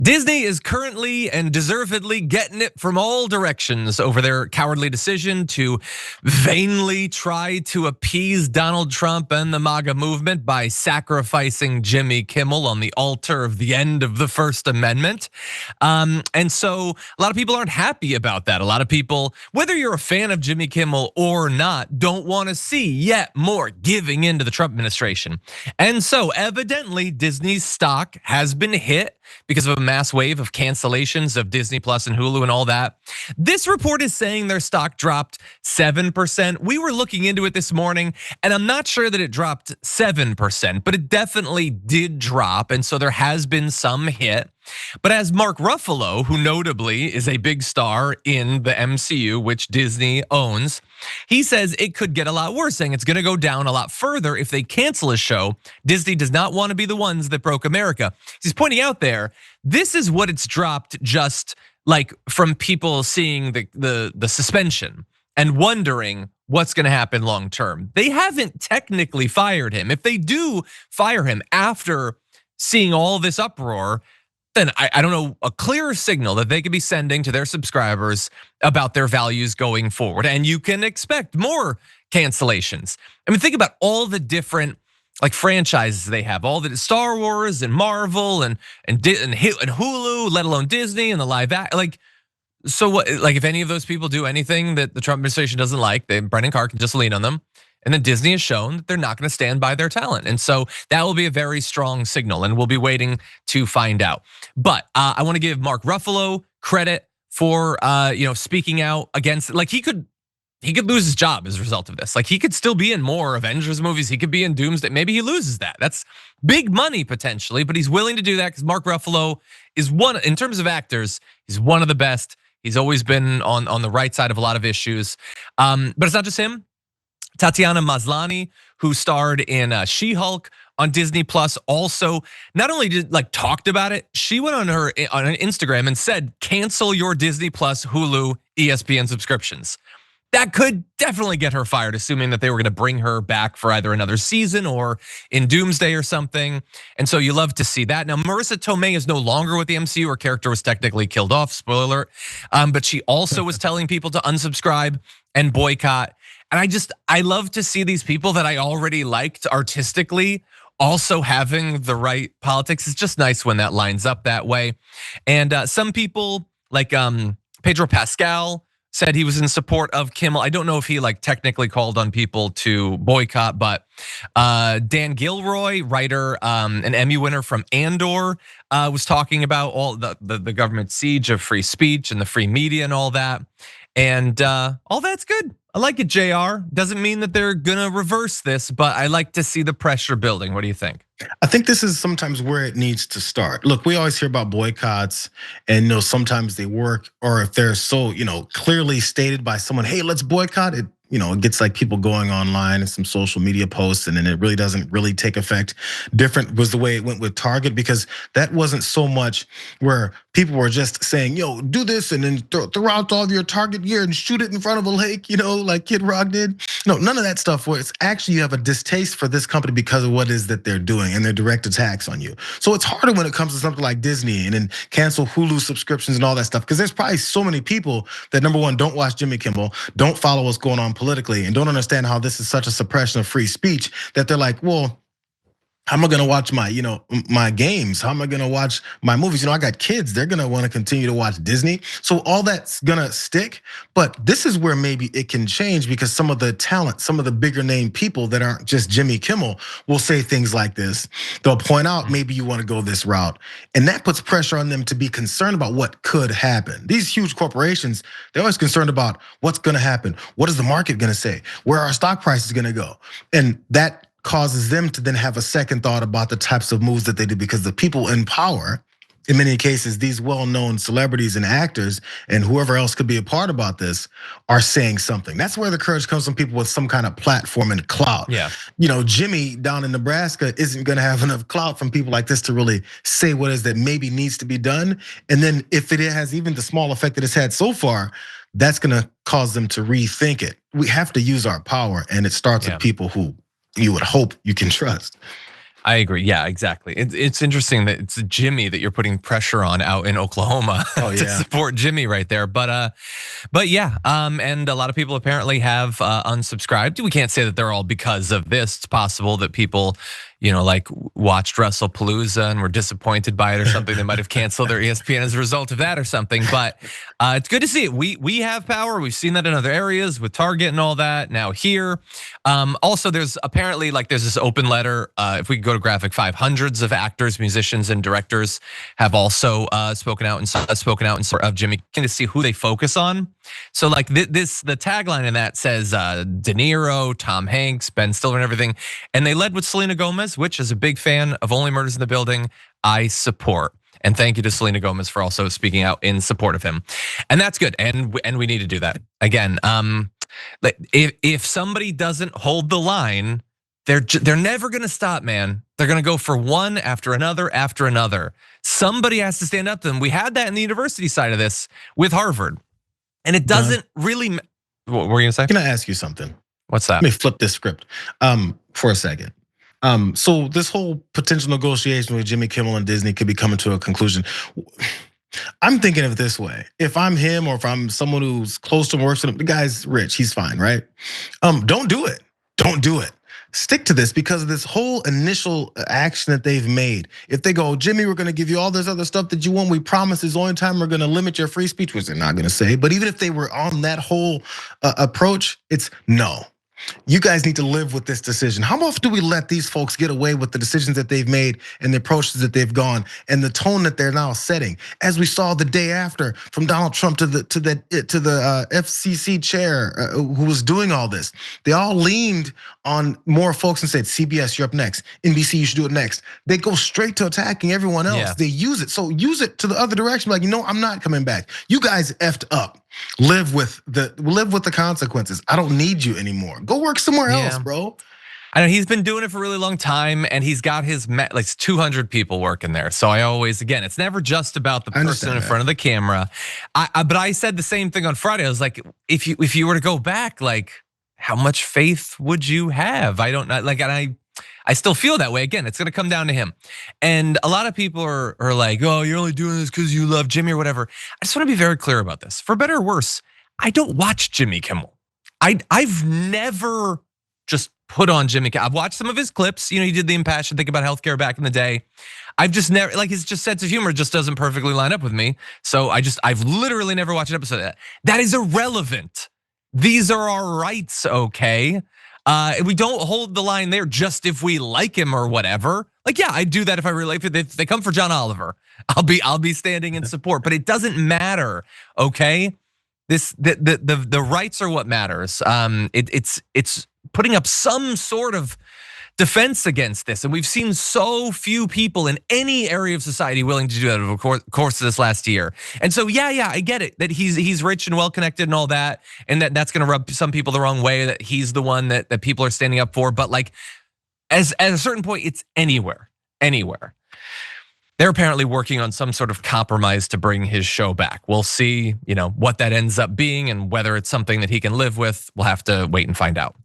Disney is currently and deservedly getting it from all directions over their cowardly decision to vainly try to appease Donald Trump and the MAGA movement by sacrificing Jimmy Kimmel on the altar of the end of the First Amendment. And so a lot of people aren't happy about that. A lot of people, whether you're a fan of Jimmy Kimmel or not, don't want to see yet more giving into the Trump administration. And so evidently Disney's stock has been hit because of a mass wave of cancellations of Disney Plus and Hulu and all that. This report is saying their stock dropped 7%. We were looking into it this morning, and I'm not sure that it dropped 7%, but it definitely did drop. And so there has been some hit. But as Mark Ruffalo, who notably is a big star in the MCU, which Disney owns, he says it could get a lot worse, saying it's gonna go down a lot further if they cancel a show. Disney does not wanna be the ones that broke America. He's pointing out there, this is what it's dropped just like from people seeing the suspension and wondering what's gonna happen long term. They haven't technically fired him. If they do fire him after seeing all this uproar, then I don't know, a clearer signal that they could be sending to their subscribers about their values going forward. And you can expect more cancellations. I mean, think about all the different like franchises they have, all the Star Wars and Marvel and Hulu, let alone Disney and the live act. Like, so what? Like, if any of those people do anything that the Trump administration doesn't like, Brendan Carr can just lean on them. And then Disney has shown that they're not going to stand by their talent. And so that will be a very strong signal, and we'll be waiting to find out. But I want to give Mark Ruffalo credit for speaking out against, like he could lose his job as a result of this. Like he could still be in more Avengers movies. He could be in Doomsday. Maybe he loses that. That's big money potentially, but he's willing to do that because Mark Ruffalo is one, in terms of actors, he's one of the best. He's always been on the right side of a lot of issues. But it's not just him. Tatiana Maslany, who starred in She-Hulk on Disney Plus, also not only did talked about it, she went on her Instagram and said, "Cancel your Disney Plus, Hulu, ESPN subscriptions." That could definitely get her fired, assuming that they were going to bring her back for either another season or in Doomsday or something. And so you love to see that. Now, Marisa Tomei is no longer with the MCU. Her character was technically killed off, spoiler alert. But she also was telling people to unsubscribe and boycott. And I love to see these people that I already liked artistically also having the right politics. It's just nice when that lines up that way. And some people like Pedro Pascal said he was in support of Kimmel. I don't know if he technically called on people to boycott, but Dan Gilroy, writer, an Emmy winner from Andor, was talking about all the government siege of free speech and the free media and all that. And all that's good. I like it, JR. Doesn't mean that they're gonna reverse this, but I like to see the pressure building. What do you think? I think this is sometimes where it needs to start. Look, we always hear about boycotts and sometimes they work, or if they're so clearly stated by someone, hey, let's boycott it. It gets people going online and some social media posts, and then it really doesn't really take effect. Different was the way it went with Target, because that wasn't so much where people were just saying, yo, do this and then throw out all of your Target gear and shoot it in front of a lake, like Kid Rock did. No, none of that stuff where it's actually you have a distaste for this company because of what it is that they're doing and their direct attacks on you. So it's harder when it comes to something like Disney and then cancel Hulu subscriptions and all that stuff, because there's probably so many people that, number one, don't watch Jimmy Kimmel, don't follow what's going on politically, and don't understand how this is such a suppression of free speech, that they're like, well, how am I gonna watch my, my games? How am I gonna watch my movies? I got kids, they're gonna wanna continue to watch Disney. So all that's gonna stick, but this is where maybe it can change, because some of the talent, some of the bigger name people that aren't just Jimmy Kimmel will say things like this. They'll point out, maybe you wanna go this route. And that puts pressure on them to be concerned about what could happen. These huge corporations, they're always concerned about what's gonna happen. What is the market gonna say? Where our stock price is gonna go? And that causes them to then have a second thought about the types of moves that they do, because the people in power, in many cases, these well-known celebrities and actors and whoever else could be a part about this, are saying something. That's where the courage comes from people with some kind of platform and clout. Yeah. Jimmy down in Nebraska isn't gonna have enough clout from people like this to really say what it is that maybe needs to be done. And then if it has even the small effect that it's had so far, that's gonna cause them to rethink it. We have to use our power, and it starts with people who you would hope you can trust. I agree. Yeah, exactly. It's interesting that it's Jimmy that you're putting pressure on out in Oklahoma Oh to yeah. support Jimmy right there. But yeah, and a lot of people apparently have unsubscribed. We can't say that they're all because of this. It's possible that people, like watched WrestlePalooza and were disappointed by it or something. They might have canceled their ESPN as a result of that or something. But it's good to see it. We have power. We've seen that in other areas with Target and all that. Now here, also there's apparently there's this open letter. If we go to graphic 5, hundreds of actors, musicians, and directors have also spoken out in support of Jimmy to see who they focus on. So the tagline in that says De Niro, Tom Hanks, Ben Stiller, and everything. And they led with Selena Gomez, which is a big fan of Only Murders in the Building. I support. And thank you to Selena Gomez for also speaking out in support of him. And that's good. And we need to do that. Again, if somebody doesn't hold the line, they're never gonna stop, man. They're gonna go for one after another after another. Somebody has to stand up to them. We had that in the university side of this with Harvard. And it doesn't really, what were you gonna say? Can I ask you something? What's that? Let me flip this script for a second. So this whole potential negotiation with Jimmy Kimmel and Disney could be coming to a conclusion. I'm thinking of it this way. If I'm him or if I'm someone who's close to him, works with him, the guy's rich, he's fine, right? Don't do it. Don't do it. Stick to this because of this whole initial action that they've made. If they go, Jimmy, we're gonna give you all this other stuff that you want. We promise it's the only time we're gonna limit your free speech, which they're not gonna say. But even if they were on that whole approach, it's no. You guys need to live with this decision. How often do we let these folks get away with the decisions that they've made and the approaches that they've gone and the tone that they're now setting? As we saw the day after, from Donald Trump to the FCC chair who was doing all this, they all leaned on more folks and said, CBS, you're up next. NBC, you should do it next. They go straight to attacking everyone else. Yeah. They use it. So use it to the other direction. Like, I'm not coming back. You guys effed up. Live with the consequences. I don't need you anymore. Go work somewhere else, bro. I know he's been doing it for a really long time, and he's got his 200 people working there. So I always, again, it's never just about the person in front of the camera. But I said the same thing on Friday. I was like, if you were to go back, how much faith would you have? I don't know. And I still feel that way. Again, it's gonna come down to him. And a lot of people are like, oh, you're only doing this because you love Jimmy or whatever. I just wanna be very clear about this. For better or worse, I don't watch Jimmy Kimmel. I've never just put on Jimmy Kimmel. I've watched some of his clips. He did the impassioned thing about healthcare back in the day. I've just never, his just sense of humor just doesn't perfectly line up with me. So I've literally never watched an episode of that. That is irrelevant. These are our rights, okay? We don't hold the line there just if we like him or whatever. Yeah, I'd do that if I really like it. If they come for John Oliver, I'll be standing in support. But it doesn't matter, okay? The rights are what matters. It's putting up some sort of defense against this, and we've seen so few people in any area of society willing to do that over the course of this last year. And so, yeah, I get it that he's rich and well connected and all that, and that's going to rub some people the wrong way. That he's the one that people are standing up for. But at a certain point, it's anywhere. They're apparently working on some sort of compromise to bring his show back. We'll see, what that ends up being and whether it's something that he can live with. We'll have to wait and find out.